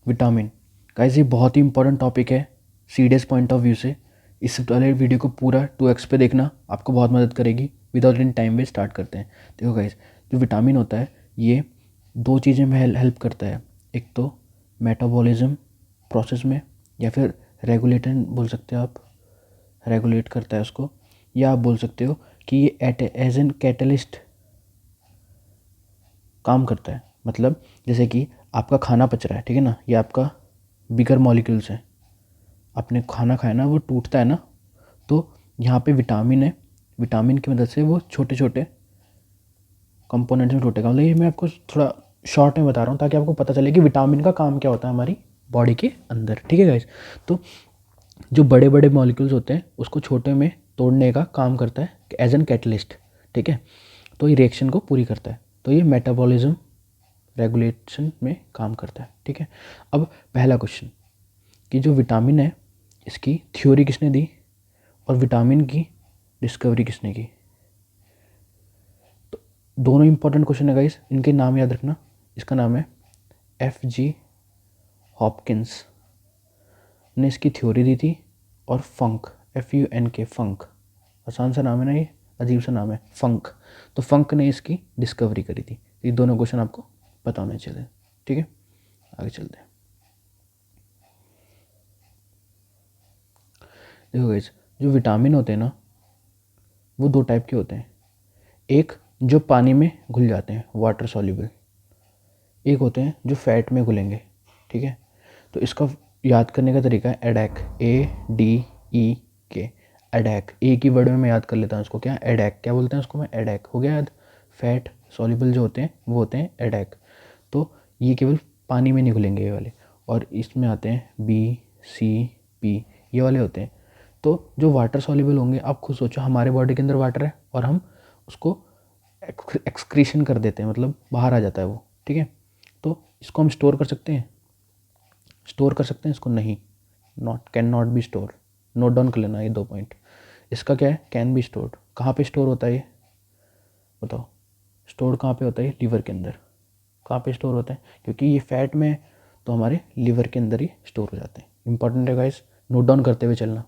Vitamin. Guys ये बहुत ही important topic है सीडीएस पॉइंट ऑफ व्यू से। इस वाले वीडियो को पूरा 2x पे देखना, आपको बहुत मदद करेगी। Without any time waste start करते हैं। देखो गाइस, जो विटामिन होता है ये दो चीज़ें में हेल्प करता है। एक तो मेटाबॉलिज्म प्रोसेस में, या फिर रेगुलेटर बोल सकते हो आप, रेगुलेट करता है उसको, या आप बोल सकते हो कि ये एज एन कैटलिस्ट काम करता है। मतलब जैसे कि आपका खाना पच रहा है, ठीक है ना, ये आपका बिगर मॉलिक्यूल्स है, आपने खाना खाया ना, वो टूटता है ना, तो यहाँ पे विटामिन है, विटामिन की मदद से वो छोटे छोटे कंपोनेंट्स में टूटेगा। मतलब ये मैं आपको थोड़ा शॉर्ट में बता रहा हूँ ताकि आपको पता चले कि विटामिन का काम क्या होता है हमारी बॉडी के अंदर, ठीक है गाइस। तो जो बड़े बड़े मॉलिक्यूल्स होते हैं उसको छोटे में तोड़ने का काम करता है एज एन कैटलिस्ट, ठीक है। तो ये रिएक्शन को पूरी करता है, तो ये मेटाबॉलिज्म रेगुलेशन में काम करता है, ठीक है। अब पहला क्वेश्चन कि जो विटामिन है इसकी थ्योरी किसने दी और विटामिन की डिस्कवरी किसने की। तो दोनों इंपॉर्टेंट क्वेश्चन है गाइस, इनके नाम याद रखना। इसका नाम है F.G. हॉपकिंस ने इसकी थ्योरी दी थी, और फंक FUNK फंक, आसान सा नाम है ना, ये अजीब सा नाम है फंक, तो फंक ने इसकी डिस्कवरी करी थी। ये दोनों क्वेश्चन आपको पता होने चाहिए, ठीक है। आगे चलते हैं। देखो गाइस, जो विटामिन होते हैं ना वो दो टाइप के होते हैं। एक जो पानी में घुल जाते हैं, वाटर सॉल्युबल, एक होते हैं जो फैट में घुलेंगे, ठीक है। तो इसका याद करने का तरीका है एडैक, ADEK, एडैक। एक ही वर्ड में मैं याद कर लेता हूँ इसको, क्या एडैक, क्या बोलते हैं उसको, मैं एडैक हो गया याद। फैट सॉल्युबल जो होते हैं वो होते हैं एडैक। तो ये केवल पानी में नहीं घुलेंगे ये वाले, और इसमें आते हैं BCP, ये वाले होते हैं। तो जो वाटर सॉल्युबल होंगे, आप खुद सोचो हमारे बॉडी के अंदर वाटर है और हम उसको एक्सक्रीशन कर देते हैं, मतलब बाहर आ जाता है वो, ठीक है। तो इसको हम स्टोर कर सकते हैं, स्टोर कर सकते हैं इसको, नहीं, not, can not be store. Note down कर लेना ये 2 पॉइंट। इसका क्या है, कैन बी स्टोर्ड। कहाँ पे स्टोर होता है ये बताओ, स्टोर कहाँ पे होता है, लीवर के अंदर। कहाँ पे स्टोर होता है, क्योंकि ये फैट में है तो हमारे लीवर के अंदर ही स्टोर हो जाते हैं। इंपॉर्टेंट है गाइस, नोट डाउन करते हुए चलना।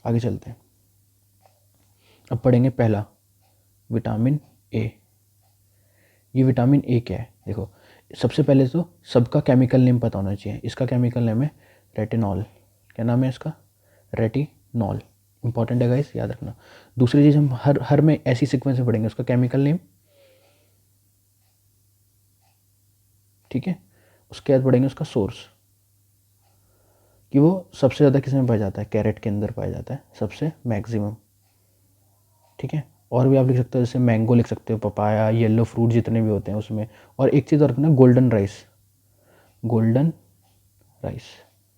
आगे चलते हैं, अब पढ़ेंगे पहला विटामिन ए। ये विटामिन ए क्या है, देखो सबसे पहले तो सबका केमिकल नेम पता होना चाहिए। इसका केमिकल नेम है रेटिनॉल। क्या नाम है इसका, रेटिनॉल। इंपॉर्टेंट है गाइस, याद रखना। दूसरी चीज़ हम हर में ऐसी सीक्वेंस में पढ़ेंगे, उसका केमिकल नेम, ठीक है। उसके बाद पढ़ेंगे उसका सोर्स, कि वो सबसे ज़्यादा किस में पाया जाता है, कैरेट के अंदर पाया जाता है सबसे मैक्सिमम, ठीक है। और भी आप लिख सकते हो, जैसे मैंगो लिख सकते हो, पपाया, येलो फ्रूट जितने भी होते हैं उसमें। और एक चीज़ और रखना, golden rice, golden rice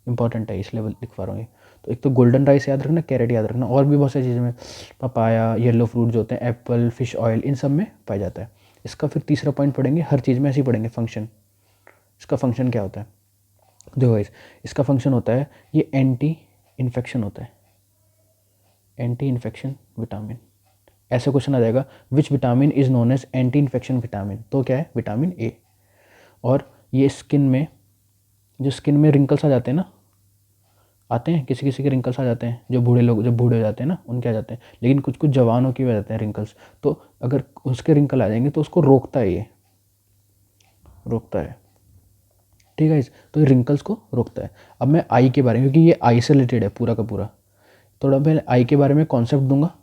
important है, इसलिए लिखवा रहा हूँ ये। तो एक तो गोल्डन राइस याद रखना, कैरेट याद रखना, और भी बहुत सारी चीज़ें में, पपाया, येलो फ्रूट जो होते हैं, एप्पल, फिश ऑयल, इन सब में पाया जाता है। इसका फिर तीसरा पॉइंट पढ़ेंगे, हर चीज़ में ऐसे ही पढ़ेंगे, फंक्शन। इसका फंक्शन क्या होता है, देखो गाइस, इसका फंक्शन होता है ये एंटी इन्फेक्शन होता है, एंटी इन्फेक्शन विटामिन। ऐसे क्वेश्चन आ जाएगा, which vitamin is known as anti infection vitamin, तो क्या है, विटामिन ए। और ये स्किन में, जो स्किन में रिंकल्स आ जाते हैं ना, आते हैं, किसी किसी के रिंकल्स आ जाते हैं, जो बूढ़े लोग जब बूढ़े हो जाते हैं ना उनके आ जाते हैं, लेकिन कुछ कुछ जवानों की भी आ जाते हैं रिंकल्स। तो अगर उसके रिंकल आ जाएंगे तो उसको रोकता है, ये रोकता है, ठीक है। तो ये रिंकल्स को रोकता है। अब मैं आई के बारे में, क्योंकि ये आई से रिलेटेड है पूरा का पूरा, थोड़ा मैं आई के बारे में कॉन्सेप्ट दूंगा,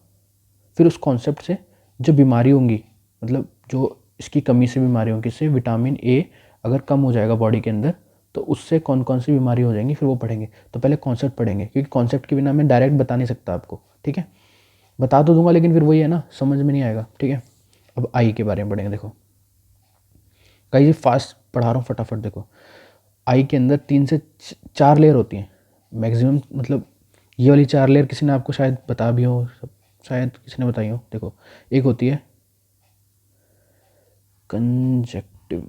फिर उस कॉन्सेप्ट से जो बीमारी होंगी, मतलब जो इसकी कमी से बीमारी होंगी, इससे विटामिन ए अगर कम हो जाएगा बॉडी के अंदर तो उससे कौन कौन सी बीमारी हो जाएंगी, फिर वो पढ़ेंगे। तो पहले कॉन्सेप्ट पढ़ेंगे, क्योंकि कॉन्सेप्ट के बिना मैं डायरेक्ट बता नहीं सकता आपको, ठीक है। बता तो दूंगा लेकिन फिर वही है ना, समझ में नहीं आएगा, ठीक है। अब आई के बारे में पढ़ेंगे। देखो कई फास्ट पढ़ा रहा हूँ, फटाफट देखो। आई के अंदर 3 से 4 लेयर होती हैं मैक्सिमम, मतलब ये वाली 4 लेयर किसी ने आपको शायद बता भी हो, शायद किसी ने बताई हो। देखो एक होती है कंजक्टिव,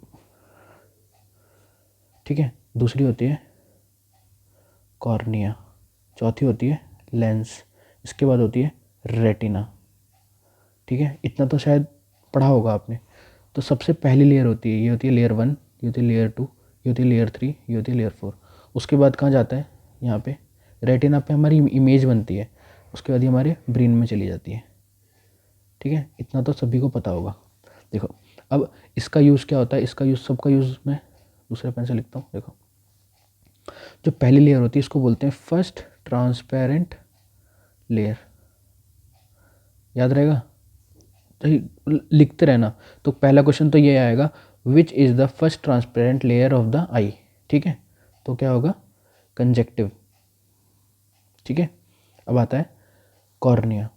ठीक है, दूसरी होती है कॉर्निया, चौथी होती है लेंस, इसके बाद होती है रेटिना, ठीक है। इतना तो शायद पढ़ा होगा आपने। तो सबसे पहली लेयर होती है, ये होती है लेयर 1, ये होती है लेयर 2, ये होती है लेयर 3, ये होती है लेयर 4। उसके बाद कहाँ जाता है, यहाँ पे रेटिना पे हमारी इमेज बनती है, उसके बाद ये हमारे ब्रेन में चली जाती है। ठीक है, इतना तो सभी को पता होगा। देखो अब इसका यूज़ क्या होता है, इसका यूज़, सबका यूज़ मैं दूसरे पेन से लिखता हूँ। देखो जो पहली लेयर होती है इसको बोलते हैं फर्स्ट ट्रांसपेरेंट लेयर, याद रहेगा, तो लिखते रहना। तो पहला क्वेश्चन तो ये आएगा, which is the first transparent layer of the eye. ठीक है, तो क्या होगा, कंजक्टिव। ठीक है, अब आता है कॉर्निया।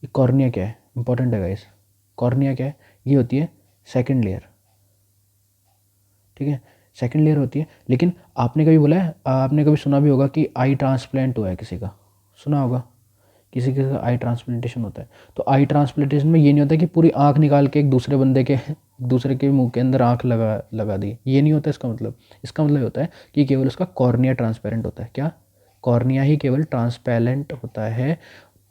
ये कॉर्निया क्या है, इंपॉर्टेंट है गाइस। कॉर्निया क्या है, ये होती है सेकंड लेयर। ठीक है, सेकंड लेयर होती है। लेकिन आपने कभी बोला है, आपने कभी सुना भी होगा कि आई ट्रांसप्लांट हुआ है किसी का, सुना होगा किसी का आई ट्रांसप्लांटेशन होता है। तो आई ट्रांसप्लांटेशन में ये नहीं होता कि पूरी आँख निकाल के एक दूसरे बंदे के दूसरे के मुंह के अंदर आँख लगा दी, ये नहीं होता इसका मतलब। इसका मतलब होता है कि केवल उसका कॉर्निया ट्रांसपेरेंट होता है। क्या, कॉर्निया ही केवल ट्रांसपेरेंट होता है,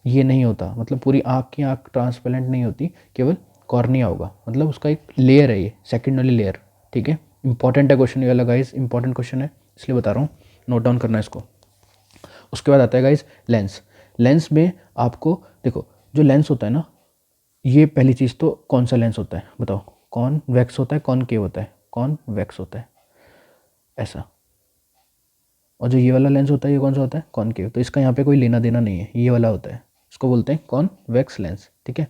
ये नहीं होता, मतलब पूरी आँख की आँख ट्रांसपेरेंट नहीं होती, केवल कॉर्निया होगा, मतलब उसका एक लेयर है, ये सेकेंड वाली लेयर। ठीक है, इंपॉर्टेंट है क्वेश्चन ये वाला गाइस, इंपॉर्टेंट क्वेश्चन है इसलिए बता रहा हूँ, नोट डाउन करना है इसको। उसके बाद आता है गाइस लेंस। लेंस में आपको देखो, जो लेंस होता है ना, ये पहली चीज़ तो कौन सा लेंस होता है बताओ, कॉन्वेक्स होता है, कॉनकेव होता है, कॉन्वेक्स होता है ऐसा। और जो ये वाला लेंस होता है ये कौन सा होता है, कॉनकेव। तो इसका यहाँ पे कोई लेना देना नहीं है, ये वाला होता है, इसको बोलते हैं कॉन्वेक्स लेंस। ठीक है,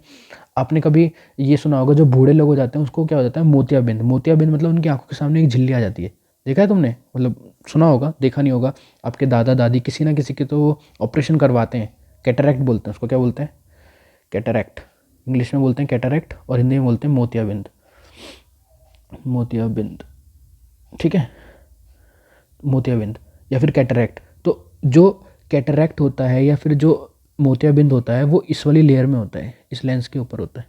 आपने कभी ये सुना होगा, जो बूढ़े लोग हो जाते हैं उसको क्या हो जाता है, मोतियाबिंद। मोतियाबिंद मतलब उनकी आंखों के सामने एक झिल्ली आ जाती है, देखा है तुमने, मतलब सुना होगा, देखा नहीं होगा। आपके दादा दादी किसी ना किसी के तो ऑपरेशन करवाते हैं, कैटरैक्ट बोलते हैं उसको, क्या बोलते हैं, कैटरैक्ट। इंग्लिश में बोलते हैं कैटरैक्ट और हिंदी में बोलते हैं मोतियाबिंद, मोतियाबिंद। ठीक है, मोतियाबिंद या फिर कैटरैक्ट। तो जो कैटरैक्ट होता है या फिर जो मोतियाबिंद होता है वो इस वाली लेयर में होता है, इस लेंस के ऊपर होता है।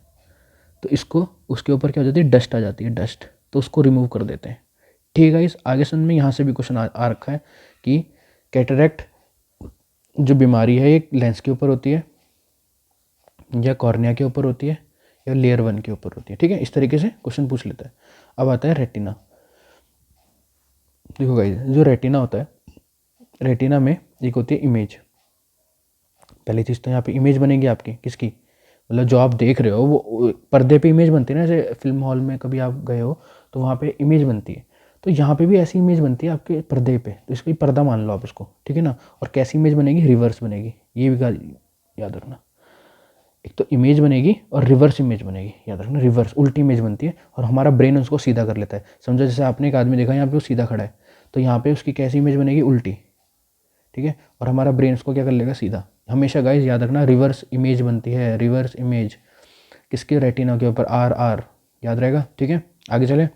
तो इसको, उसके ऊपर क्या हो जाती है, डस्ट आ जाती है, डस्ट, तो उसको रिमूव कर देते हैं। ठीक है, इस आगे सुन में यहाँ से भी क्वेश्चन आ रखा है कि कैटरैक्ट जो बीमारी है ये लेंस के ऊपर होती है या कॉर्निया के ऊपर होती है या लेयर 1 के ऊपर होती है। ठीक है, इस तरीके से क्वेश्चन पूछ लेता है। अब आता है रेटिना। देखो गाइस, जो रेटिना होता है, रेटिना में एक होती है इमेज। पहली चीज़ तो यहाँ पे इमेज बनेगी आपकी, किसकी, मतलब जो आप देख रहे हो वो पर्दे पे इमेज बनती है ना, जैसे फिल्म हॉल में कभी आप गए हो तो वहाँ पे इमेज बनती है, तो यहाँ पे भी ऐसी इमेज बनती है आपके पर्दे पे, तो इसको पर्दा मान लो आप इसको। ठीक है ना, और कैसी इमेज बनेगी, रिवर्स बनेगी, ये भी याद रखना। एक तो इमेज बनेगी और रिवर्स इमेज बनेगी, याद रखना, रिवर्स उल्टी इमेज बनती है और हमारा ब्रेन उसको सीधा कर लेता है। समझो जैसे आपने एक आदमी देखा यहाँ पे वो सीधा खड़ा है, तो यहाँ पे उसकी कैसी इमेज बनेगी, उल्टी। ठीक है, और हमारा ब्रेन उसको क्या कर लेगा, सीधा। हमेशा गाइस याद रखना, रिवर्स इमेज बनती है, रिवर्स इमेज किसके, रेटिना के ऊपर, आर आर, याद रहेगा। ठीक है, आगे चले।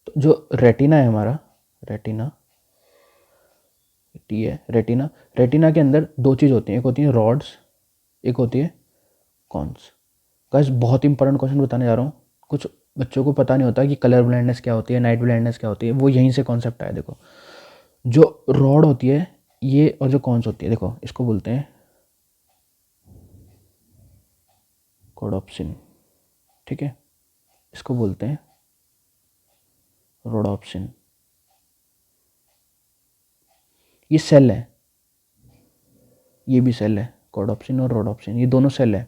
तो जो रेटिना है हमारा, रेटिना टी है, रेटिना, रेटिना के अंदर दो चीज़ होती हैं, एक होती है रॉड्स, एक होती है कॉन्स। गाइस बहुत इंपॉर्टेंट क्वेश्चन बताने जा रहा हूँ, कुछ बच्चों को पता नहीं होता कि कलर ब्लाइंडनेस क्या होती है, नाइट ब्लाइंडनेस क्या होती है, वो यहीं से कॉन्सेप्ट आया। देखो जो रॉड होती है ये, और जो कॉन्स होती है, देखो इसको बोलते हैं कोडॉप्सिन। ठीक है, इसको बोलते हैं रोडॉप्सिन। ये सेल है, ये भी सेल है, कोडॉप्सिन और रोडॉप्सिन, ये दोनों सेल है।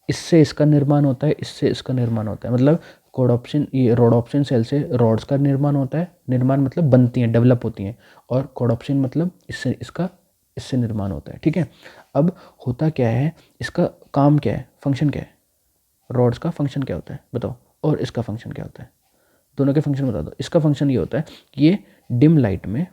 इससे इसका निर्माण होता है, इससे इसका निर्माण होता है, मतलब कोडॉप्सिन, ये रोडॉप्सिन सेल से रॉड्स का निर्माण होता है, निर्माण मतलब बनती हैं, डेवलप होती हैं, और कोडॉप्सिन मतलब इससे इसका, इससे निर्माण होता है। ठीक है, अब होता क्या है, इसका काम क्या है, फंक्शन क्या है, रॉड्स का फंक्शन क्या होता है बताओ, और इसका फंक्शन क्या होता है, दोनों के फंक्शन बता दो। इसका फंक्शन ये होता है कि ये डिम लाइट में,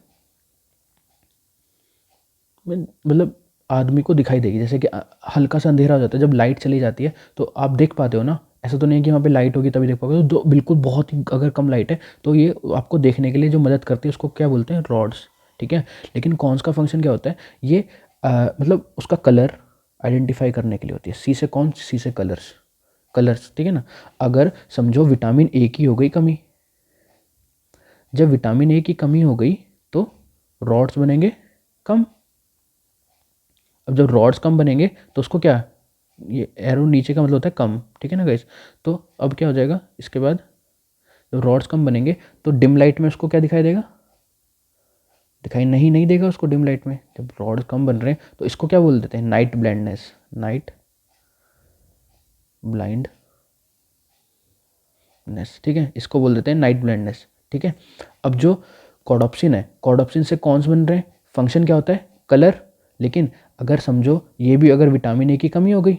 मतलब आदमी को दिखाई देगी, जैसे कि हल्का सा अंधेरा हो जाता है, जब लाइट चली जाती है तो आप देख पाते हो ना, ऐसा तो नहीं है कि वहाँ पे लाइट होगी तभी देख पाओगे, तो बिल्कुल बहुत ही अगर कम लाइट है तो ये आपको देखने के लिए जो मदद करती है उसको क्या बोलते हैं, रॉड्स। ठीक है, लेकिन कॉन्स का फंक्शन क्या होता है, ये मतलब उसका कलर आइडेंटिफाई करने के लिए होती है, सी से कौन, सी से कलर्स, कलर्स। ठीक है ना, अगर समझो विटामिन ए की हो गई कमी, जब विटामिन ए की कमी हो गई तो रॉड्स बनेंगे कम। अब जब रॉड्स कम बनेंगे तो उसको क्या ये एरो नीचे का मतलब होता है कम, ठीक है ना गाइस। तो अब क्या हो जाएगा इसके बाद, जब रॉड्स कम बनेंगे तो डिम लाइट में उसको क्या दिखाई देगा, दिखाई नहीं देगा उसको डिम लाइट में। जब रॉड कम बन रहे हैं तो इसको क्या बोल देते हैं, नाइट ब्लाइंडनेस, नाइट ब्लाइंडनेस, ठीक है, इसको बोल देते हैं नाइट ब्लाइंडनेस, ठीक है। अब जो कॉडॉप्सिन है, कॉडॉप्सिन से कौन बन रहे हैं, फंक्शन क्या होता है, कलर। लेकिन अगर समझो ये भी अगर विटामिन ए की कमी हो गई,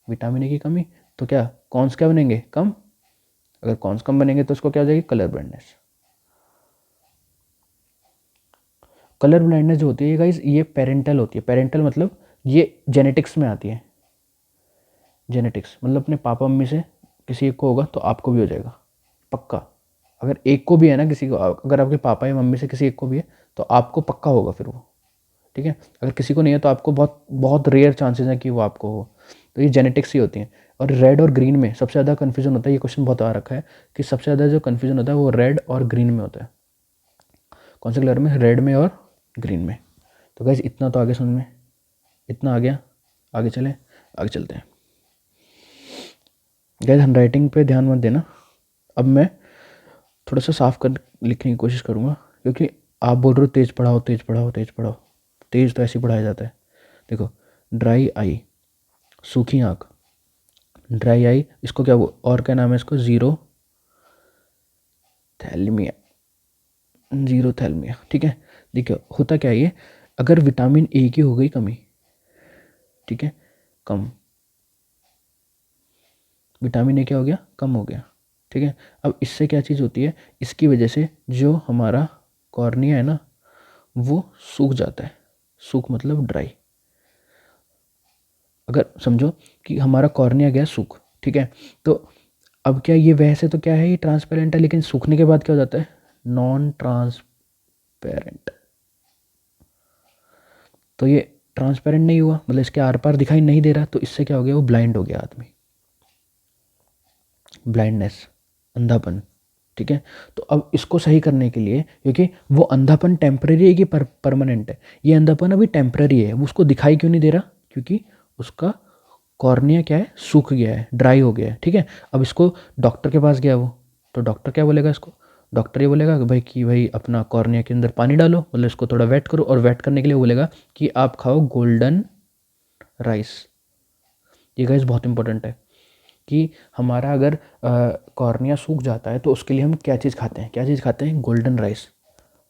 विटामिन ए की कमी, तो क्या कौन्स क्या बनेंगे, कम। अगर कौन्स कम बनेंगे तो उसको क्या हो जाएगी, कलर ब्लाइंडनेस। कलर ब्लाइंडनेस जो होती है गाइस, ये पेरेंटल होती है। पेरेंटल मतलब ये जेनेटिक्स में आती है। जेनेटिक्स मतलब अपने पापा मम्मी से किसी एक को होगा तो आपको भी हो जाएगा पक्का। अगर एक को भी है ना किसी को, अगर आपके पापा या मम्मी से किसी एक को भी है तो आपको पक्का होगा फिर वो, ठीक है। अगर किसी को नहीं है तो आपको बहुत बहुत रेयर चांसेस हैं कि वो आपको हो। तो ये जेनेटिक्स ही होती हैं। और रेड और ग्रीन में सबसे ज़्यादा कन्फ्यूजन होता है, ये क्वेश्चन बहुत आ रखा है कि सबसे ज़्यादा जो कन्फ्यूजन होता है वो रेड और ग्रीन में होता है। कौन से कलर में, रेड में और ग्रीन में। तो गाइस इतना तो आगे समझ में, इतना आ गया, आगे चलें, आगे चलते हैं। गाइस हैंडराइटिंग पे ध्यान मत देना, अब मैं थोड़ा सा साफ कर लिखने की कोशिश करूँगा, क्योंकि आप बोल रहे हो तेज़ पढ़ाओ तेज़ पढ़ाओ तेज़ पढ़ाओ, तेज़ तो ऐसे ही पढ़ाया जाता है। देखो, ड्राई आई, सूखी आँख, ड्राई आई, इसको क्या और क्या नाम है इसको, ज़ीरो थैलेमिया, ज़ीरो थैलेमिया, ठीक है। देखिए होता क्या है ये, अगर विटामिन ए की हो गई कमी, ठीक है, कम, विटामिन ए क्या हो गया, कम हो गया, ठीक है। अब इससे क्या चीज़ होती है, इसकी वजह से जो हमारा कॉर्निया है ना वो सूख जाता है। सूख मतलब ड्राई। अगर समझो कि हमारा कॉर्निया गया सूख, ठीक है, तो अब क्या ये वैसे तो क्या है, ये ट्रांसपेरेंट है, लेकिन सूखने के बाद क्या हो जाता है, नॉन ट्रांसपेरेंट। तो ये ट्रांसपेरेंट नहीं हुआ, मतलब इसके आर पार दिखाई नहीं दे रहा, तो इससे क्या हो गया, वो ब्लाइंड हो गया आदमी, ब्लाइंडनेस, अंधापन, ठीक है। तो अब इसको सही करने के लिए, क्योंकि वो अंधापन टेम्पररी है कि परमानेंट है, ये अंधापन अभी टेम्पररी है, वो उसको दिखाई क्यों नहीं दे रहा, क्योंकि उसका कॉर्निया क्या है, सूख गया है, ड्राई हो गया है, ठीक है। अब इसको डॉक्टर के पास गया वो, तो डॉक्टर क्या बोलेगा इसको, डॉक्टर ये बोलेगा कि भाई अपना कॉर्निया के अंदर पानी डालो, मतलब इसको थोड़ा वेट करो, और वेट करने के लिए बोलेगा कि आप खाओ गोल्डन राइस। ये गाइस बहुत इंपॉर्टेंट है कि हमारा अगर कॉर्निया सूख जाता है तो उसके लिए हम क्या चीज़ खाते हैं, क्या चीज़ खाते हैं, गोल्डन राइस।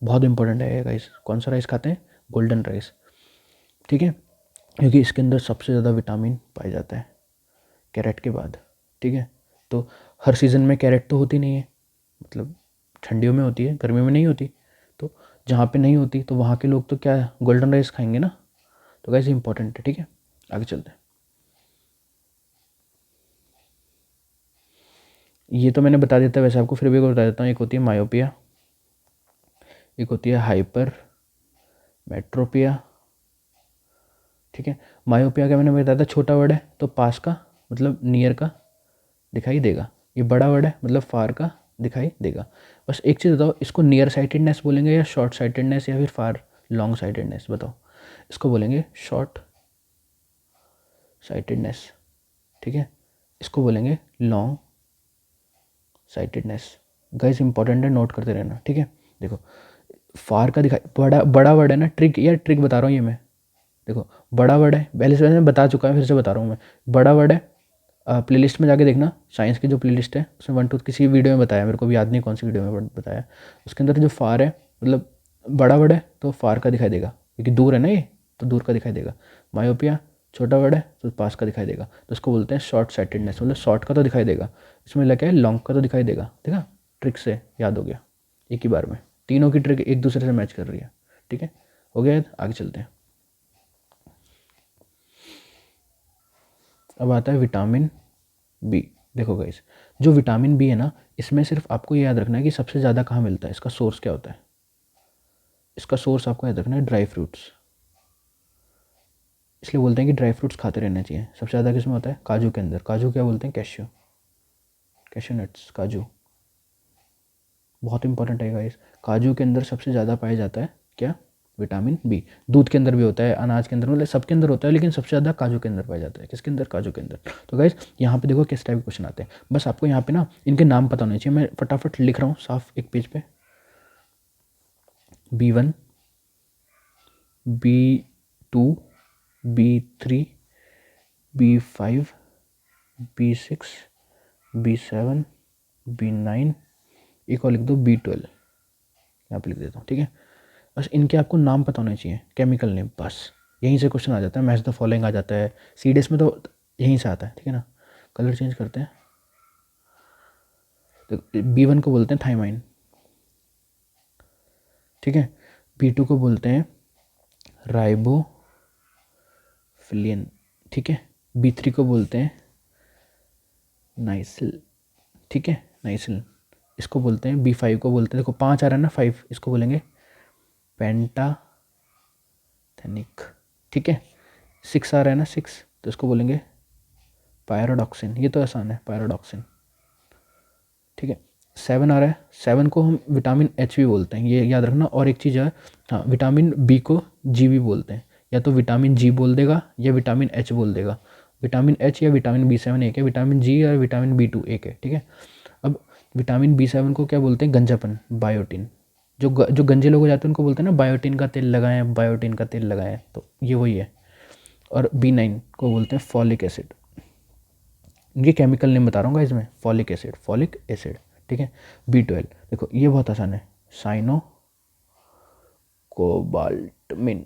बहुत इंपॉर्टेंट है ये गाइस, कौन सा राइस खाते हैं, गोल्डन राइस, ठीक है, क्योंकि इसके अंदर सबसे ज़्यादा विटामिन पाया जाता है कैरेट के बाद, ठीक है। तो हर सीज़न में कैरेट तो होती नहीं है, मतलब ठंडियों में होती है, गर्मियों में नहीं होती। तो जहाँ पे नहीं होती तो वहाँ के लोग तो क्या गोल्डन राइस खाएंगे ना। तो गाइस इंपॉर्टेंट है, ठीक है, आगे चलते हैं। ये तो मैंने बता देता वैसे आपको, फिर भी एक और बता देता हूँ। एक होती है मायोपिया, एक होती है हाइपर मेट्रोपिया, ठीक है। मायोपिया का मैंने बताया था, छोटा वर्ड है तो पास का मतलब नियर का दिखाई देगा, ये बड़ा वर्ड है मतलब फार का दिखाई देगा। बस एक चीज़ बताओ, इसको नियर साइटेडनेस बोलेंगे या शॉर्ट साइटेडनेस या फिर फार लॉन्ग साइटेडनेस, बताओ। इसको बोलेंगे शॉर्ट साइटेडनेस, ठीक है, इसको बोलेंगे लॉन्ग साइटेडनेस। गाइस इंपॉर्टेंट है, नोट करते रहना, ठीक है। देखो फार का दिखाई, बड़ा बड़ा वर्ड है ना, ट्रिक यार, ट्रिक बता रहा हूँ ये मैं। देखो बड़ा वर्ड है, पहले से मैं बता चुका हूँ, फिर से बता रहा हूँ मैं, बड़ा वर्ड है। प्लेलिस्ट में जाके देखना, साइंस की जो प्लेलिस्ट है उसमें 1 2 किसी वीडियो में बताया, मेरे को भी याद नहीं कौन सी वीडियो में बताया, उसके अंदर जो फार है मतलब बड़ा वर्ड है तो फार का दिखाई देगा, क्योंकि दूर है ना ये, तो दूर का दिखाई देगा। मायोपिया छोटा वर्ड है तो पास का दिखाई देगा, तो उसको बोलते हैं शॉर्ट साइटेडनेस, मतलब शॉर्ट का तो दिखाई देगा, इसमें लगा है लॉन्ग का तो दिखाई देगा, देखा, ट्रिक से याद हो गया एक ही बार में, तीनों की ट्रिक एक दूसरे से मैच कर रही है, ठीक है, हो गया, आगे चलते हैं। अब आता है विटामिन बी। देखो गाइस, जो विटामिन बी है ना, इसमें सिर्फ आपको ये याद रखना है कि सबसे ज़्यादा कहाँ मिलता है, इसका सोर्स क्या होता है, इसका सोर्स आपको याद रखना है ड्राई फ्रूट्स। इसलिए बोलते हैं कि ड्राई फ्रूट्स खाते रहना चाहिए। सबसे ज़्यादा किसमें होता है, काजू के अंदर, काजू क्या बोलते हैं, कैश्यू, कैश्यू नट्स, काजू, बहुत इंपॉर्टेंट है गाइस। काजू के अंदर सबसे ज़्यादा पाया जाता है क्या, विटामिन बी। दूध के अंदर भी होता है, अनाज के अंदर, मतलब सबके अंदर होता है, लेकिन सबसे ज़्यादा काजू के अंदर पाया जाता है। किसके अंदर? काजू के अंदर। तो गाइस यहाँ पे देखो किस टाइप के क्वेश्चन आते हैं। बस आपको यहाँ पे ना इनके नाम पता होने चाहिए। मैं फटाफट लिख रहा हूँ साफ एक पेज पे। B1, B2, B3, B5, B6, B7, B9, एक और लिख दो B12, यहाँ पे लिख देता हूँ, ठीक है। बस इनके आपको नाम पता होने चाहिए, केमिकल नेम, बस यहीं से क्वेश्चन आ जाता है। मैच द फॉलोइंग आ जाता है, सीडीएस में तो यहीं से आता है, ठीक है ना। कलर चेंज करते हैं। तो B1 को बोलते हैं थाइमाइन, ठीक है। B2 को बोलते हैं राइबोफ्लिविन, ठीक है। B3 को बोलते हैं नाइसिल, ठीक है, नाइसिल। इसको बोलते हैं B5 को बोलते हैं, देखो 5 आ रहा है ना, 5, इसको बोलेंगे पेंटाथेनिक, ठीक है। 6 आ रहा है ना, 6, तो इसको बोलेंगे पायरोडॉक्सिन, ये तो आसान है, पायरोडॉक्सिन, ठीक है। 7 आ रहा है, 7 को हम विटामिन एच भी बोलते हैं, ये याद रखना। और एक चीज़ है, हाँ, विटामिन बी को जी भी बोलते हैं, या तो विटामिन जी बोल देगा या विटामिन एच बोल देगा। विटामिन एच या विटामिन B7 एक है, विटामिन जी और विटामिन B2 एक है, ठीक है। अब विटामिन B7 को क्या बोलते हैं? गंजापन, बायोटिन। जो गंजे लोग हो जाते हैं उनको बोलते हैं ना बायोटिन का तेल लगाएं, बायोटिन का तेल लगाएं, तो ये वही है। और B9 को बोलते हैं फॉलिक एसिड। इनके केमिकल नेम बता रहा हूँ इसमें, फॉलिक एसिड, फॉलिक एसिड, ठीक है। B12 देखो ये बहुत आसान है, साइनो कोबाल्टमिन,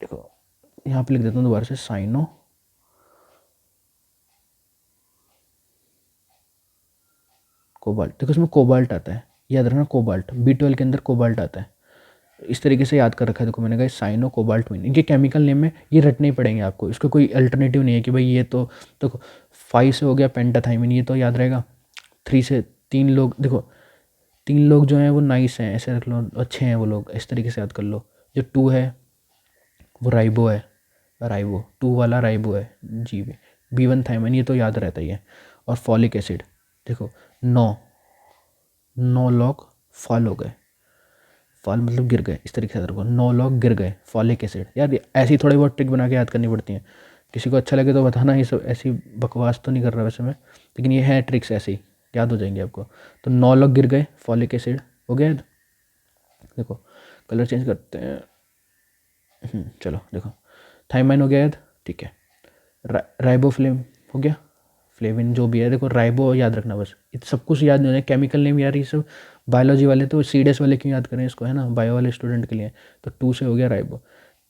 देखो यहाँ पे लिख देता हूँ दोबारा से, साइनो कोबाल्ट। देखो इसमें कोबाल्ट आता है, याद रखना, कोबाल्ट, B12 के अंदर कोबाल्ट आता है। इस तरीके से याद कर रखा है। देखो मैंने कहा साइनो कोबाल्टमिन, इनके केमिकल नेम में ये रटने ही पड़ेंगे आपको, इसका कोई अल्टरनेटिव नहीं है कि भाई ये तो देखो 5 से हो गया पेंटाथाइमिन, ये तो याद रहेगा। 3 से 3 लोग, देखो 3 लोग जो हैं वो नाइस हैं, ऐसे रख लो, अच्छे हैं वो लोग, इस तरीके से याद कर लो। जो 2 है वो राइबो है, राइबो 2 वाला राइबो है, जी। B1 थाइमिन, ये तो याद रहता ही है। और फॉलिक एसिड देखो 9 लॉग फॉल हो गए, फॉल मतलब गिर गए, इस तरीके से याद रखो, 9 लॉग गिर गए, फॉलिक एसिड। यार ऐसी थोड़ी बहुत ट्रिक बना के याद करनी पड़ती हैं। किसी को अच्छा लगे तो बताना, ये सब ऐसी बकवास तो नहीं कर रहा वैसे मैं, लेकिन ये है ट्रिक्स, ऐसी याद हो जाएंगी आपको। तो 9 लॉग गिर गए, फॉलिक एसिड हो गया। देखो कलर चेंज करते हैं, चलो देखो थाइमाइन हो गया याद, ठीक है। राइबोफ्लेम हो गया, फ्लेविन जो भी है, देखो राइबो याद रखना बस, सब कुछ याद नहीं हो जाए। केमिकल नेम यार ये सब बायोलॉजी वाले तो सीडीएस वाले क्यों याद करें इसको, है ना, बायो वाले स्टूडेंट के लिए। तो 2 से हो गया राइबो।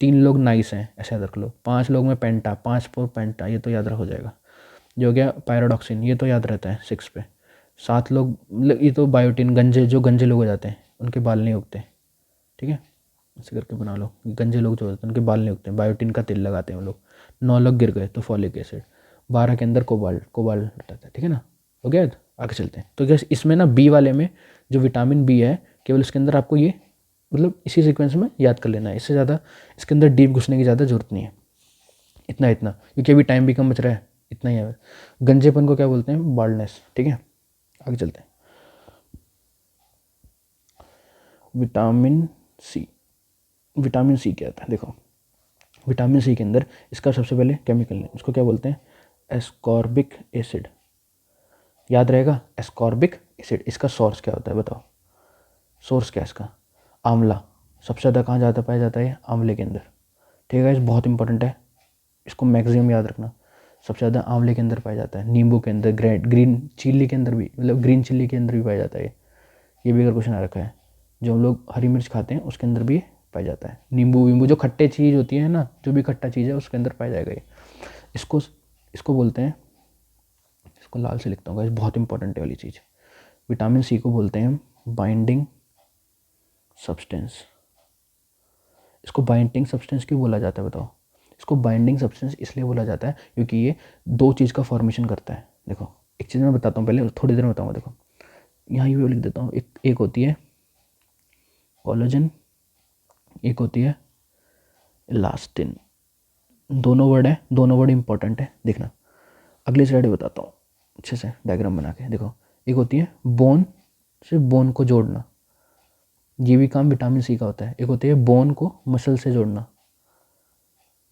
3 लोग नाइस हैं, ऐसे याद रख लो। 5 लोग में पेंटा, 5 पर पेंटा, ये तो याद रख हो जाएगा। जो हो गया पायरोडॉक्सिन, ये तो याद रहता है 6 पे। 7 लोग, मतलब ये तो बायोटिन, गंजे, जो गंजे लोग हो जाते हैं उनके बाल नहीं उगते, ठीक है, ऐसे करके बना लो। गंजे लोग जो होते हैं उनके बाल नहीं उगते, बायोटिन का तेल लगाते हैं वो लोग। 9 लोग गिर गए तो फॉलिक एसिड। 12 के अंदर कोबाल्ट, कोबाल्ट रहता है, ठीक है ना, हो गया। आगे चलते हैं। तो क्या इसमें ना बी वाले में जो विटामिन बी है, केवल इसके अंदर आपको ये मतलब इसी सीक्वेंस में याद कर लेना है, इससे ज़्यादा इसके अंदर डीप घुसने की ज़्यादा जरूरत नहीं है। इतना इतना, क्योंकि अभी टाइम भी कम बच रहा है, इतना ही है। गंजेपन को क्या बोलते हैं? बाल्डनेस, ठीक है। आगे चलते हैं। विटामिन सी, विटामिन सी क्या आता है? देखो विटामिन सी के अंदर इसका सबसे पहले केमिकल नेम, इसको क्या बोलते हैं? एस्कॉर्बिक एसिड, याद रहेगा, एस्कॉर्बिक एसिड। इसका सोर्स क्या होता है बताओ? सोर्स क्या है इसका? आंवला। सबसे ज़्यादा कहाँ ज़्यादा पाया जाता है? आंवले के अंदर, ठीक है। इस बहुत इंपॉर्टेंट है, इसको मैक्सिमम याद रखना। सबसे ज़्यादा आंवले के अंदर पाया जाता है, नींबू के अंदर, ग्रीन चिल्ली के अंदर भी, मतलब ग्रीन चिल्ली के अंदर भी पाया जाता है ये भी अगर क्वेश्चन आ रखा है। जो हम लोग हरी मिर्च खाते हैं उसके अंदर भी पाया जाता है। नींबू वींबू जो खट्टे चीज़ होती है ना, जो भी खट्टा चीज़ है उसके अंदर पाया जाएगा ये। इसको इसको बोलते हैं, इसको लाल से लिखता हूँ, बहुत इंपॉर्टेंट है वाली चीज़। विटामिन सी को बोलते हैं बाइंडिंग सब्सटेंस। इसको बाइंडिंग सब्सटेंस क्यों बोला जाता है बताओ? इसको बाइंडिंग सब्सटेंस इसलिए बोला जाता है क्योंकि ये 2 चीज़ का फॉर्मेशन करता है। देखो एक चीज़ मैं बताता हूँ, पहले थोड़ी देर में बताऊँगा। देखो यहाँ ये लिख देता हूँ, एक होती है कोलेजन, एक होती है इलास्टिन। दोनों वर्ड है, दोनों वर्ड इंपॉर्टेंट है, देखना। अगली स्लाइड में बताता हूँ अच्छे से डायग्राम बना के। देखो एक होती है बोन से बोन को जोड़ना, ये भी काम विटामिन सी का होता है। एक होती है बोन को मसल से जोड़ना,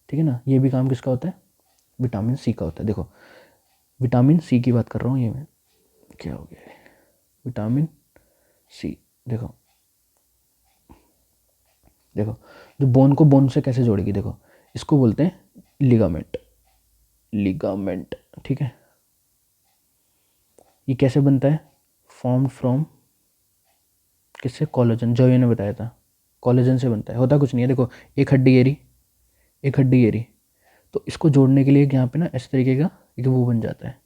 ठीक है ना, ये भी काम किसका होता है, विटामिन सी का होता है। देखो विटामिन सी की बात कर रहा हूँ, ये मैं क्या हो गया है, विटामिन सी। देखो देखो जो बोन को बोन से कैसे जोड़ेगी, देखो इसको बोलते हैं लिगामेंट, लिगामेंट, ठीक है। ये कैसे बनता है, फॉर्म फ्रॉम किससे, कोलेजन, जो मैंने बताया था कोलेजन से बनता है। होता कुछ नहीं है, देखो एक हड्डी एरी, एक हड्डी एरी, तो इसको जोड़ने के लिए यहाँ पे ना इस तरीके का एक वो बन जाता है,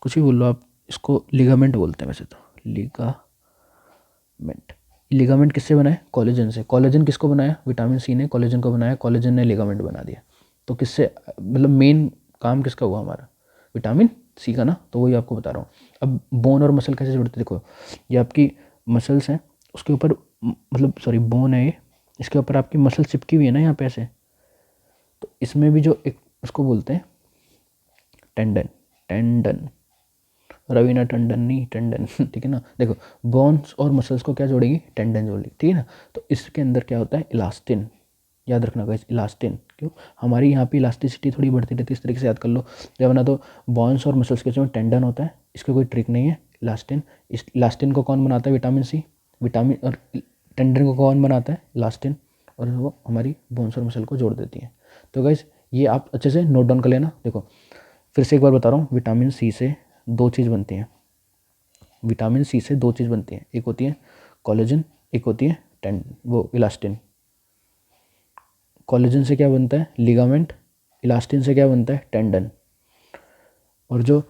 कुछ भी बोल लो आप, इसको लिगामेंट बोलते हैं वैसे तो, लिगामेंट। लिगामेंट किससे बना है, कोलेजन से। कोलेजन किसको बनाया, विटामिन सी ने कोलेजन को बनाया, कोलेजन ने लिगामेंट बना दिया। तो किससे, मतलब मेन काम किसका हुआ हमारा, विटामिन सी का ना। तो वही आपको बता रहा हूँ। अब बोन और मसल कैसे जुड़ते, देखो ये आपकी मसल्स हैं, उसके ऊपर मतलब सॉरी बोन है ये, इसके ऊपर आपकी मसल चिपकी हुई है ना यहाँ पे ऐसे, तो इसमें भी जो एक उसको बोलते हैं टेंडन, टेंडन, रवीना टंडन नहीं, टेंडन ठीक है ना। देखो बोन्स और मसल्स को क्या जोड़ेगी, टेंडन जोड़ेगी, ठीक है ना। तो इसके अंदर क्या होता है, इलास्टिन, याद रखना गाइस, इलास्टिन। क्यों, हमारी यहाँ पे इलास्टिसिटी थोड़ी बढ़ती रहती है, इस तरीके से याद कर लो। जब ना तो बोन्स और मसल्स के बीच में टेंडन होता है, इसका कोई ट्रिक नहीं है, इलास्टिन। इस इलास्टिन को कौन बनाता है, विटामिन सी। विटामिन और टेंडन को कौन बनाता है, इलास्टिन, और वो हमारी बोन्स और मसल को जोड़ देती है। तो गाइस ये आप अच्छे से नोट डाउन कर लेना। देखो फिर से एक बार बता रहा हूँ, विटामिन सी से दो चीज़ बनती हैं, विटामिन सी से दो चीज़ बनती हैं, एक होती है कोलेजन, एक होती है वो इलास्टिन। कोलेजन से क्या बनता है, लिगामेंट, इलास्टिन से क्या बनता है, टेंडन। और जो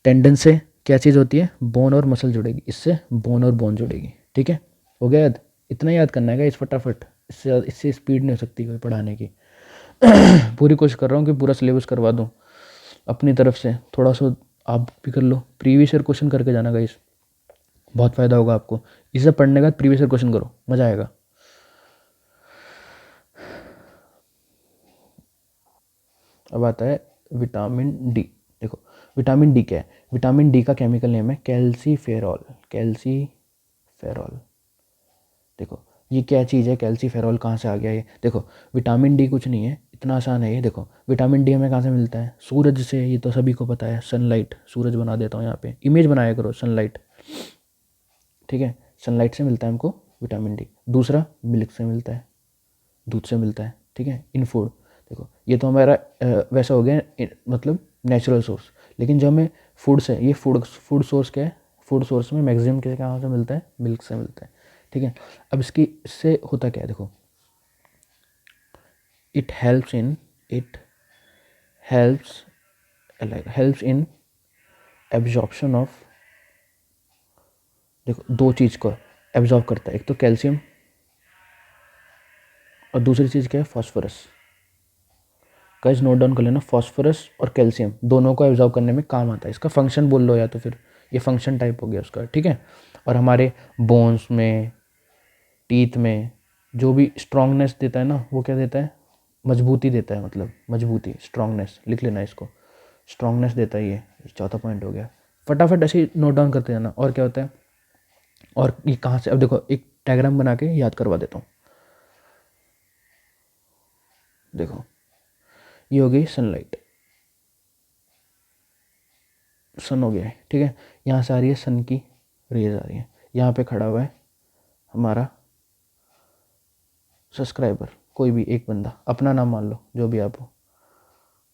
टेंडन से क्या चीज़ होती है, बोन और मसल जुड़ेगी, इससे बोन और बोन जुड़ेगी, ठीक है। हो गया याद, इतना याद करना है इस फटाफट, इससे स्पीड नहीं हो सकती कोई पढ़ाने की। पूरी कोशिश कर रहा हूँ कि पूरा सिलेबस करवा दूँ अपनी तरफ से, थोड़ा सा आप भी कर लो, प्रीवियस ईयर क्वेश्चन करके जाना गाइस, बहुत फ़ायदा होगा आपको। इसे पढ़ने के बाद प्रीवियस ईयर क्वेश्चन करो, मज़ा आएगा। अब आता है विटामिन डी। देखो विटामिन डी क्या है, विटामिन डी का केमिकल नेम है कैल्सीफेरॉल, कैल्सीफेरॉल। देखो ये क्या चीज़ है, कैल्सीफेरॉल कहाँ से आ गया ये, देखो विटामिन डी कुछ नहीं है, इतना आसान है ये। देखो विटामिन डी हमें कहाँ से मिलता है, सूरज से, ये तो सभी को पता है, सनलाइट, सूरज बना देता हूँ यहाँ पे, इमेज बनाया करो सनलाइट, ठीक है, सनलाइट से मिलता है हमको विटामिन डी। दूसरा मिल्क से मिलता है, दूध से मिलता है, ठीक है, इन फूड। देखो ये तो हमारा वैसा हो गया मतलब नेचुरल सोर्स, लेकिन जो हमें फूड से, ये फूड सोर्स क्या है, फूड सोर्स में मैक्सिमम किसे कहाँ से मिलता है, मिल्क से मिलता है, ठीक है। अब इससे होता क्या है, देखो it helps in absorption of, देखो दो चीज़ को एब्जॉर्ब करता है, एक तो कैल्शियम और दूसरी चीज़ क्या है, फॉस्फोरस। गाइस नोट डाउन कर लेना, फॉस्फोरस और कैल्शियम दोनों को एब्जॉर्ब करने में काम आता है, इसका फंक्शन बोल लो, या तो फिर ये फंक्शन टाइप हो गया उसका, ठीक है। और हमारे बोन्स में, टीथ में जो भी स्ट्रांगनेस देता है ना, वो क्या देता है, मजबूती देता है, मतलब मजबूती, स्ट्रांगनेस, लिख लेना इसको, स्ट्रांगनेस देता है ये चौथा पॉइंट हो गया। फटाफट ऐसे ही नोट डाउन करते जाना। और क्या होता है, और ये कहाँ से, अब देखो एक डायग्राम बना के याद करवा देता हूँ। देखो ये हो गई सनलाइट, सन हो गया है, ठीक है, यहाँ से आ रही है सन की रेज आ रही है, यहाँ पे खड़ा हुआ है हमारा सब्सक्राइबर, कोई भी एक बंदा, अपना नाम मान लो जो भी आप हो,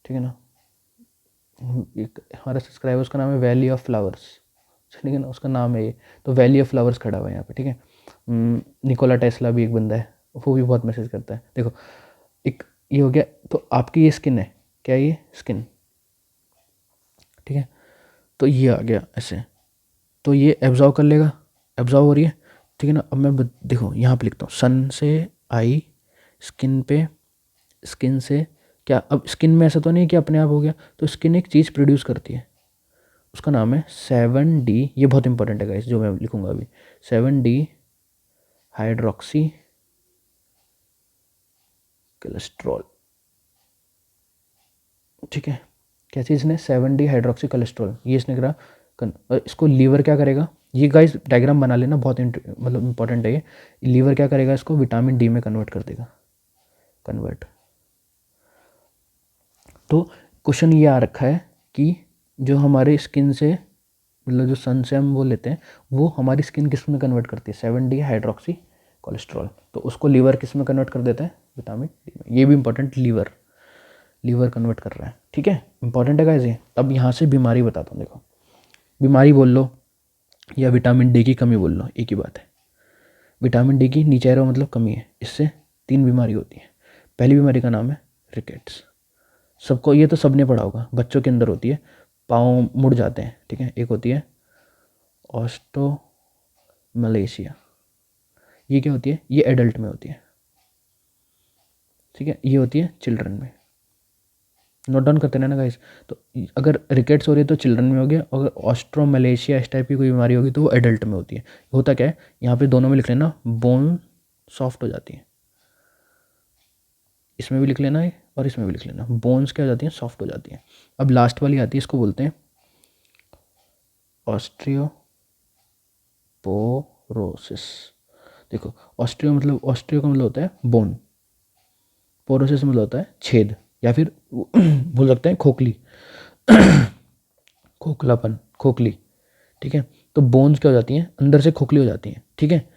ठीक है ना। एक हमारा सब्सक्राइबर्स का नाम है वैली ऑफ फ्लावर्स, ठीक है ना, उसका नाम है ये, तो वैली ऑफ फ्लावर्स खड़ा हुआ है यहाँ पे, ठीक है। निकोला टेस्ला भी एक बंदा है, वो भी बहुत मैसेज करता है। देखो एक ये हो गया, तो आपकी ये स्किन है, क्या ये स्किन, ठीक है, तो ये आ गया ऐसे, तो ये एब्जॉर्व कर लेगा, एब्जॉर्व हो रही है, ठीक है ना। अब मैं देखो यहाँ पे लिखता हूँ, सन से आई, स्किन पे, स्किन से क्या, अब स्किन में ऐसा तो नहीं कि अपने आप हो गया, तो स्किन एक चीज़ प्रोड्यूस करती है, उसका नाम है 7D, ये बहुत इंपॉर्टेंट है गाइस जो मैं लिखूंगा अभी, 7D हाइड्रोक्सी कोलेस्ट्रॉल, ठीक है। क्या चीज़ ने, 7D हाइड्रोक्सी कोलेस्ट्रॉल, ये इसने करा इसको लीवर क्या करेगा, ये गाइस डायग्राम बना लेना, बहुत मतलब इंपॉर्टेंट है ये। लीवर क्या करेगा, इसको विटामिन डी में कन्वर्ट कर देगा, कन्वर्ट। तो क्वेश्चन ये आ रखा है कि जो हमारे स्किन से, मतलब जो सन से हम वो लेते हैं, वो हमारी स्किन किस में कन्वर्ट करती है, 7D हाइड्रोक्सी कोलेस्ट्रॉल। तो उसको लीवर किस में कन्वर्ट कर देता है, विटामिन डी में। ये भी इंपॉर्टेंट, लीवर, लीवर कन्वर्ट कर रहा है, ठीक है, इंपॉर्टेंट है गाइस ये। अब यहाँ से बीमारी बताता हूँ, देखो बीमारी बोल लो या विटामिन डी की कमी बोल लो, एक ही बात है। विटामिन डी की नीचे एरो मतलब कमी है, इससे 3 बीमारी होती है। पहली बीमारी का नाम है रिकेट्स, सबको, ये तो सबने पढ़ा होगा, बच्चों के अंदर होती है, पाँव मुड़ जाते हैं, ठीक है। एक होती है ऑस्टोमलेशिया, ये क्या होती है, ये एडल्ट में होती है, ठीक है। ये होती है चिल्ड्रन में, नोट डाउन करते रहना गाइस। तो अगर रिकेट्स हो रही है तो चिल्ड्रन में हो गया, अगर ऑस्ट्रोमलेशिया इस टाइप की कोई बीमारी होगी तो वो एडल्ट में होती है। होता क्या है, यहाँ पे दोनों में लिख लेना, बोन सॉफ्ट हो जाती है, इसमें भी लिख लेना है और इसमें भी लिख लेना, बोन्स क्या हो जाती हैं, सॉफ्ट हो जाती हैं। अब लास्ट वाली आती है, इसको बोलते हैं ऑस्ट्रियोपोरोसिस। देखो ऑस्ट्रियो मतलब, ऑस्ट्रियो का मतलब होता है बोन, पोरोसिस मतलब होता है छेद, या फिर बोल सकते हैं खोखली, खोखलापन, खोखली, ठीक है। तो बोन्स क्या हो जाती हैं, अंदर से खोखली हो जाती हैं, ठीक है।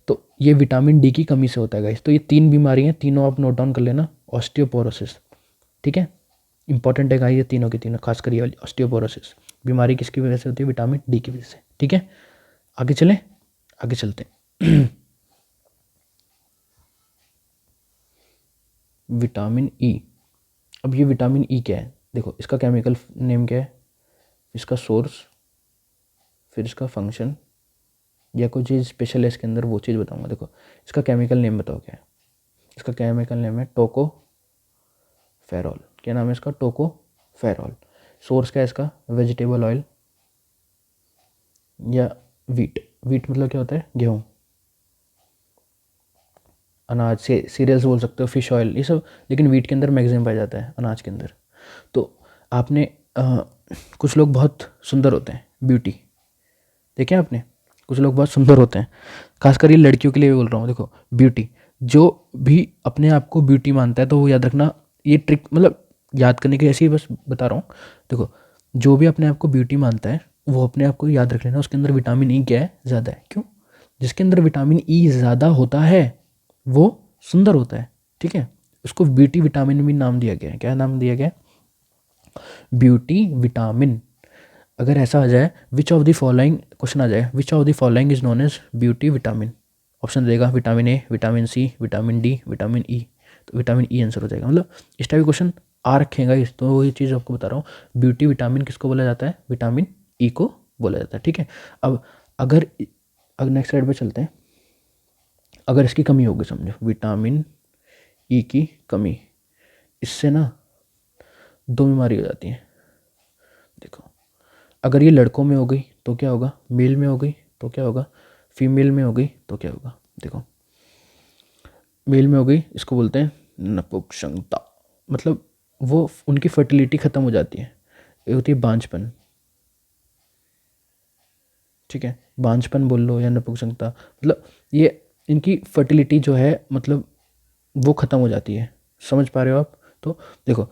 तो ये विटामिन डी की कमी से होता है गाइस। तो ये 3 बीमारी हैं, तीनों आप नोट डाउन कर लेना, ऑस्टियोपोरोसिस, ठीक है। इंपॉर्टेंट है गाइस ये तीनों की तीनों, खासकर ये वाली ऑस्टियोपोरोसिस बीमारी किसकी वजह से होती है, विटामिन डी की वजह से, ठीक है। आगे चलें, आगे चलते हैं। Vitamin E. अब ये विटामिन ई क्या है, देखो इसका केमिकल नेम क्या है, इसका सोर्स, फिर इसका फंक्शन, या कोई चीज़ स्पेशल है इसके अंदर वो चीज़ बताऊंगा। देखो इसका केमिकल नेम बताओ क्या है, इसका केमिकल नेम है टोको फेरॉल। क्या नाम है इसका, टोको फेरॉल। सोर्स क्या है इसका, वेजिटेबल ऑयल या वीट, वीट मतलब क्या होता है, गेहूँ, अनाज से, सीरियल्स बोल सकते हो, फिश ऑयल, ये सब, लेकिन वीट के अंदर मैक्सिमम पाया जाता है, अनाज के अंदर। तो आपने कुछ लोग बहुत सुंदर होते हैं, ब्यूटी देखें आपने, कुछ लोग बहुत सुंदर होते हैं, खासकर ये लड़कियों के लिए भी बोल रहा हूँ। देखो ब्यूटी, जो भी अपने आप को ब्यूटी मानता है तो वो याद रखना, ये ट्रिक मतलब याद करने की ऐसी ही बस बता रहा हूँ। देखो जो भी अपने आप को ब्यूटी मानता है वो अपने आप को याद रख लेना, उसके अंदर विटामिन ई क्या है, ज़्यादा है। क्यों, जिसके अंदर विटामिन ई ज़्यादा होता है वो सुंदर होता है, ठीक है। उसको ब्यूटी विटामिन भी नाम दिया गया है, क्या नाम दिया गया है, ब्यूटी विटामिन। अगर ऐसा आ जाए, which of the following, question आ जाए, which of the following is known as beauty vitamin, option देगा vitamin A, vitamin C, vitamin D, vitamin E. तो विटामिन ई आंसर हो जाएगा, मतलब इस टाइप के क्वेश्चन आ रखेगा इस, तो वही चीज़ आपको बता रहा हूँ। ब्यूटी विटामिन किसको बोला जाता है, विटामिन ई को बोला जाता है, ठीक है। अब अगर नेक्स्ट स्लाइड पे चलते हैं, अगर इसकी कमी होगी, समझो विटामिन ई की कमी, इससे ना 2 बीमारी हो जाती है। देखो अगर ये लड़कों में हो गई तो क्या होगा, मेल में हो गई तो क्या होगा, फीमेल में हो गई तो क्या होगा। देखो मेल में हो गई, इसको बोलते हैं नपुंसकता, मतलब वो उनकी फर्टिलिटी ख़त्म हो जाती है, ये होती है बांझपन, ठीक है। बांझपन बोल लो या नपुंसकता, मतलब ये इनकी फर्टिलिटी जो है, मतलब वो ख़त्म हो जाती है, समझ पा रहे हो आप। तो देखो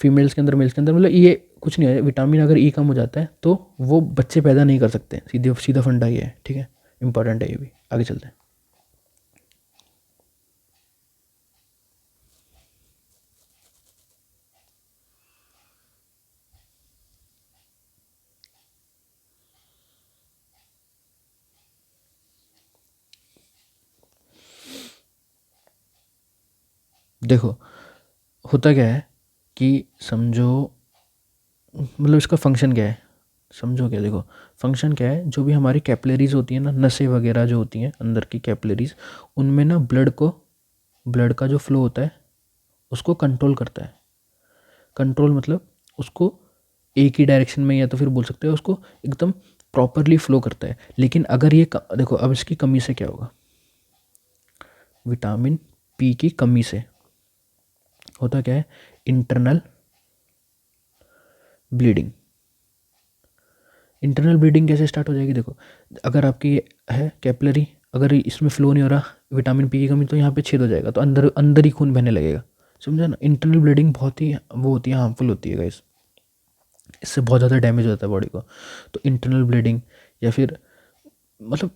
फीमेल्स के अंदर, मेल्स के अंदर, मतलब ये कुछ नहीं है, विटामिन अगर ई कम हो जाता है तो वो बच्चे पैदा नहीं कर सकते, सीधे सीधा फंडा ये है, ठीक है। इंपॉर्टेंट है ये भी, आगे चलते हैं। देखो होता क्या है कि समझो, मतलब इसका फंक्शन क्या है, समझो क्या, देखो फंक्शन क्या है, जो भी हमारी कैपिलरीज होती है ना, नसें वगैरह जो होती हैं अंदर की कैपिलरीज, उनमें ना ब्लड का जो फ्लो होता है उसको कंट्रोल करता है। कंट्रोल मतलब उसको एक ही डायरेक्शन में, या तो फिर बोल सकते हैं उसको एकदम प्रॉपरली फ्लो करता है। लेकिन अगर ये देखो अब इसकी कमी से क्या होगा, विटामिन पी की कमी से होता क्या है, इंटरनल ब्लीडिंग, इंटरनल ब्लीडिंग कैसे स्टार्ट हो जाएगी? देखो, अगर आपकी है कैपिलरी, अगर इसमें फ्लो नहीं हो रहा विटामिन पी की कमी, तो यहाँ पे छेद हो जाएगा, तो अंदर अंदर ही खून बहने लगेगा, समझा ना? इंटरनल ब्लीडिंग बहुत ही वो होती है, हार्मफुल होती है गाइस, इससे बहुत ज़्यादा डैमेज होता है बॉडी को। तो इंटरनल ब्लीडिंग या फिर मतलब,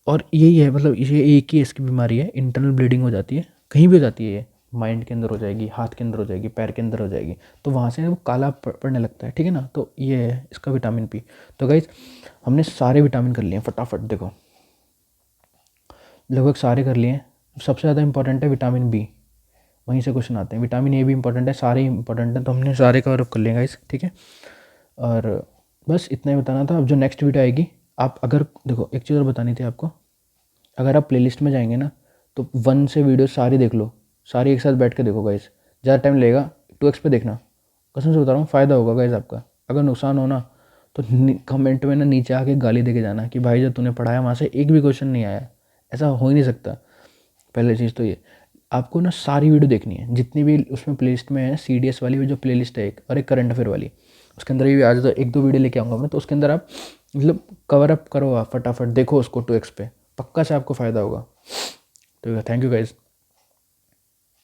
और यही है मतलब, ये एक ही इसकी बीमारी है, इंटरनल ब्लीडिंग हो जाती है, कहीं भी हो जाती है ये, माइंड के अंदर हो जाएगी, हाथ के अंदर हो जाएगी, पैर के अंदर हो जाएगी, तो वहाँ से वो काला पड़ने लगता है, ठीक है ना? तो ये है इसका विटामिन पी। तो गाइज हमने सारे विटामिन कर लिए फटाफट, देखो लगभग सारे कर लिए। सबसे ज़्यादा इंपॉर्टेंट है विटामिन बी, वहीं से क्वेश्चन आते हैं। विटामिन ए भी इंपॉर्टेंट है, सारे इंपॉर्टेंट हैं, तो हमने सारे कवर अप कर लिए गाइस, ठीक है। और बस इतना ही बताना था। अब जो नेक्स्ट वीडियो आएगी, आप अगर देखो एक चीज़ और बतानी थी आपको, अगर आप प्लेलिस्ट में जाएंगे ना तो 1 से वीडियो सारी देख लो, सारी एक साथ बैठ के देखो गाइस, ज़्यादा टाइम लगेगा, 2x पे देखना, कसम से बता रहा हूँ, फ़ायदा होगा गाइस आपका। अगर नुकसान हो ना तो कमेंट में ना नीचे आके गाली दे के जाना कि भाई जब तूने पढ़ाया वहाँ से एक भी क्वेश्चन नहीं आया, ऐसा हो ही नहीं सकता। पहले चीज़ तो ये, आपको ना सारी वीडियो देखनी है जितनी भी उसमें प्लेलिस्ट में है, CDS वाली भी जो प्लेलिस्ट है एक, और एक करंट अफेयर वाली, उसके अंदर भी आज तो 1-2 वीडियो लेके आऊँगा मैं, तो उसके अंदर आप मतलब कवर अप करो, आप फटाफट देखो उसको 2x पे, पक्का से आपको फ़ायदा होगा। तो थैंक यू गाइज़।